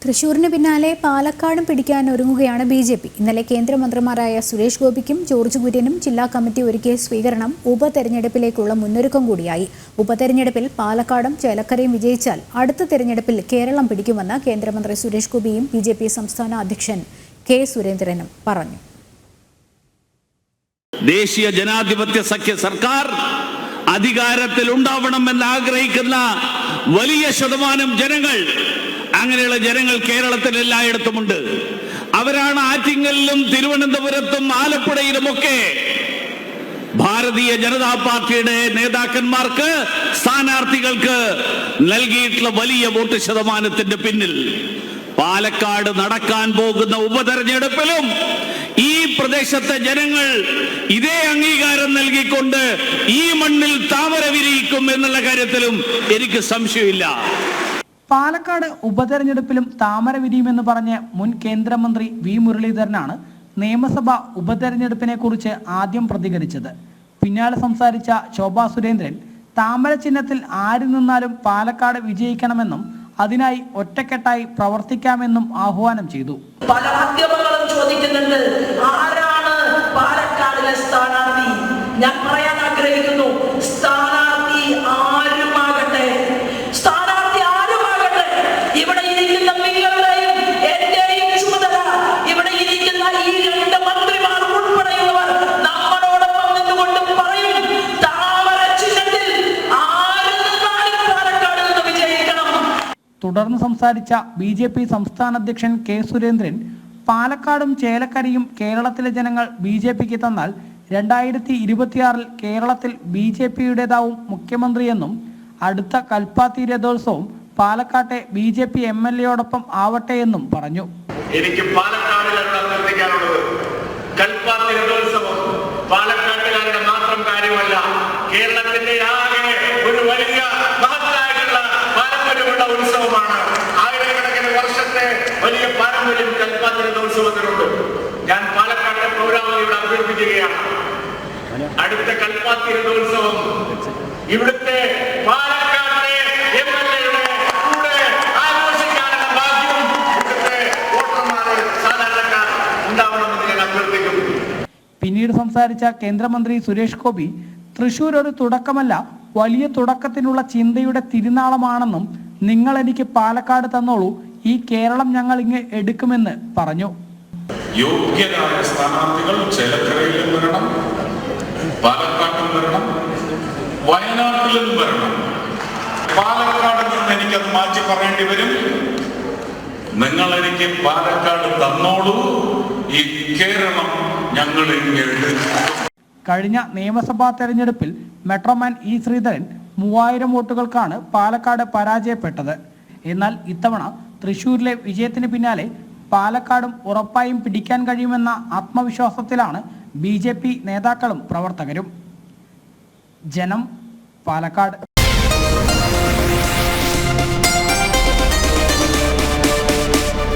തൃശൂരിന് പിന്നാലെ പാലക്കാടും പിടിക്കാൻ ഒരുങ്ങുകയാണ് ബി.ജെ.പി. ഇന്നലെ കേന്ദ്രമന്ത്രിമാരായ സുരേഷ് ഗോപിക്കും ജോർജ് കുര്യനും ജില്ലാ കമ്മിറ്റി ഒരുക്കിയ സ്വീകരണം ഉപതെരഞ്ഞെടുപ്പിലേക്കുള്ള മുന്നൊരുക്കം കൂടിയായി. ഉപതെരഞ്ഞെടുപ്പിൽ പാലക്കാടും ചേലക്കരയും വിജയിച്ചാൽ അടുത്ത തെരഞ്ഞെടുപ്പിൽ കേരളം പിടിക്കുമെന്ന് കേന്ദ്രമന്ത്രി സുരേഷ് ഗോപിയും ബി.ജെ.പി. സംസ്ഥാന അധ്യക്ഷൻ കെ സുരേന്ദ്രനും പറഞ്ഞു. ദേശീയ ജനാധിപത്യ സഖ്യ സർക്കാർ അധികാരത്തിൽ ഉണ്ടാവണമെന്ന് ആഗ്രഹിക്കുന്ന വലിയ ശതമാനം ജനങ്ങൾ, അങ്ങനെയുള്ള ജനങ്ങൾ കേരളത്തിൽ എല്ലായിടത്തുമുണ്ട്. അവരാണ് ആറ്റിങ്ങലിലും തിരുവനന്തപുരത്തും ആലപ്പുഴയിലുമൊക്കെ ഭാരതീയ ജനതാ പാർട്ടിയുടെ നേതാക്കന്മാർക്ക്, സ്ഥാനാർത്ഥികൾക്ക് നൽകിയിട്ടുള്ള വലിയ വോട്ട് ശതമാനത്തിന്റെ പിന്നിൽ പാലക്കാട് നടക്കാൻ പോകുന്ന ഉപതെരഞ്ഞെടുപ്പിലും ഈ പ്രദേശത്തെ ജനങ്ങൾ ഇതേ അംഗീകാരം നൽകിക്കൊണ്ട് ഈ മണ്ണിൽ താമര വിരിയിക്കും എന്നുള്ള കാര്യത്തിലും എനിക്ക് സംശയമില്ല. പാലക്കാട് ഉപതെരഞ്ഞെടുപ്പിലും താമര വിരിയുമെന്ന് പറഞ്ഞ് മുൻ കേന്ദ്രമന്ത്രി വി മുരളീധരനാണ് നിയമസഭാ ഉപതെരഞ്ഞെടുപ്പിനെ കുറിച്ച് ആദ്യം പ്രതികരിച്ചത്. പിന്നാലെ സംസാരിച്ച ശോഭാ സുരേന്ദ്രൻ താമര ചിഹ്നത്തിൽ ആര് നിന്നാലും പാലക്കാട് വിജയിക്കണമെന്നും അതിനായി ഒറ്റക്കെട്ടായി പ്രവർത്തിക്കാമെന്നും ആഹ്വാനം ചെയ്തു. പല മാധ്യമങ്ങളും ചോദിക്കുന്നുണ്ട്, ആരാണ് പാലക്കാടിലെ സ്ഥാനാർത്ഥി? ഞാൻ പറയാൻ ആഗ്രഹിക്കുന്നു, സ്ഥാനാർത്ഥി ആരുമാകട്ടെ, ഇവിടെ ഇരിക്കുന്ന നിങ്ങളുടെയും എന്റെയും ചുമതല, ഇവിടെ ഇരിക്കുന്ന ഈ രണ്ട് മന്ത്രിമാർ ഉൾപ്പെടെയുള്ളവർ നമ്മളോടൊപ്പം നിന്നുകൊണ്ട് പറയും, താമര ചിഹ്നത്തിൽ ആര് നിന്നാലും പാലക്കാട് നിന്ന് വിജയിക്കണം. തുടർന്ന് സംസാരിച്ച ബി.ജെ.പി. സംസ്ഥാന അധ്യക്ഷൻ കെ സുരേന്ദ്രൻ പാലക്കാടും ചേലക്കരയും കേരളത്തിലെ ജനങ്ങൾ ബി.ജെ.പിക്ക് തന്നാൽ 2026 കേരളത്തിൽ ബി.ജെ.പിയുടേതാവും മുഖ്യമന്ത്രിയെന്നും അടുത്ത കൽപ്പാത്തി രഥോത്സവം പാലക്കാട്ടെ ബി.ജെ.പി. എം.എൽ.എയോടൊപ്പം ആവട്ടെ എന്നും പറഞ്ഞു. എനിക്ക് പാലക്കാടുകാരോട് അഭ്യർത്ഥിക്കാനുള്ളത്, കൽപ്പാത്തി രഥോത്സവം പാലക്കാട്ടുകാരുടെ മാത്രം കാര്യമല്ല, കേരളത്തിന്റെ ആകെ ഒരു വലിയ മഹത്തായിട്ടുള്ള പാരമ്പര്യമുള്ള ഉത്സവമാണ്. ആയിരക്കണക്കിന് വർഷത്തെ വലിയ പാരമ്പര്യം കൽപ്പാത്തി രഥോത്സവത്തിനുണ്ട്. ഞാൻ പാലക്കാട്ടെ പൗരാവലിയോട് അഭ്യർത്ഥിക്കുകയാണ്, അടുത്ത കൽപ്പാത്തി രഥോത്സവം ഇവിടുത്തെ പാലക്കാട്ടെ എം.എൽ.എയുടെ കൂടെ ആഘോഷിക്കാനുള്ള ഭാഗ്യം ഇവിടുത്തെ വോട്ടർമാരെ സാധാരണക്കാർ ഉണ്ടാവണമെന്ന് ഞാൻ അഭ്യർത്ഥിക്കുന്നു. പിന്നീട് സംസാരിച്ച കേന്ദ്രമന്ത്രി സുരേഷ് ഗോപി തൃശൂർ ഒരു തുടക്കമല്ല, വലിയ തുടക്കത്തിനുള്ള ചിന്തയുടെ തിരുനാളമാണെന്നും നിങ്ങൾ എനിക്ക് പാലക്കാട് തന്നോളൂ, ഈ കേരളം ഞങ്ങൾ ഇങ്ങ് എടുക്കുമെന്ന് പറഞ്ഞു. യോഗ്യരായ സ്ഥാനാർത്ഥികൾ ചേലക്കരയിലും വരണം, പാലക്കാട്ടിൽ വരണം, വയനാട്ടിലും വരണം. പാലക്കാട് നിന്ന് എനിക്കത് മാറ്റി പറയേണ്ടി വരും. നിങ്ങൾ എനിക്ക് പാലക്കാട് തന്നോളൂ, ഈ കേരളം ഞങ്ങൾ ഇങ്ങ് എടുക്കും. കഴിഞ്ഞ നിയമസഭാ തെരഞ്ഞെടുപ്പിൽ മെട്രോമാൻ ഇ ശ്രീധരൻ 3000 വോട്ടുകൾക്കാണ് പാലക്കാട് പരാജയപ്പെട്ടത്. എന്നാൽ ഇത്തവണ തൃശൂരിലെ വിജയത്തിന് പിന്നാലെ പാലക്കാടും ഉറപ്പായും പിടിക്കാൻ കഴിയുമെന്ന ആത്മവിശ്വാസത്തിലാണ് ബി.ജെ.പി. നേതാക്കളും പ്രവർത്തകരും. ജനം, പാലക്കാട്.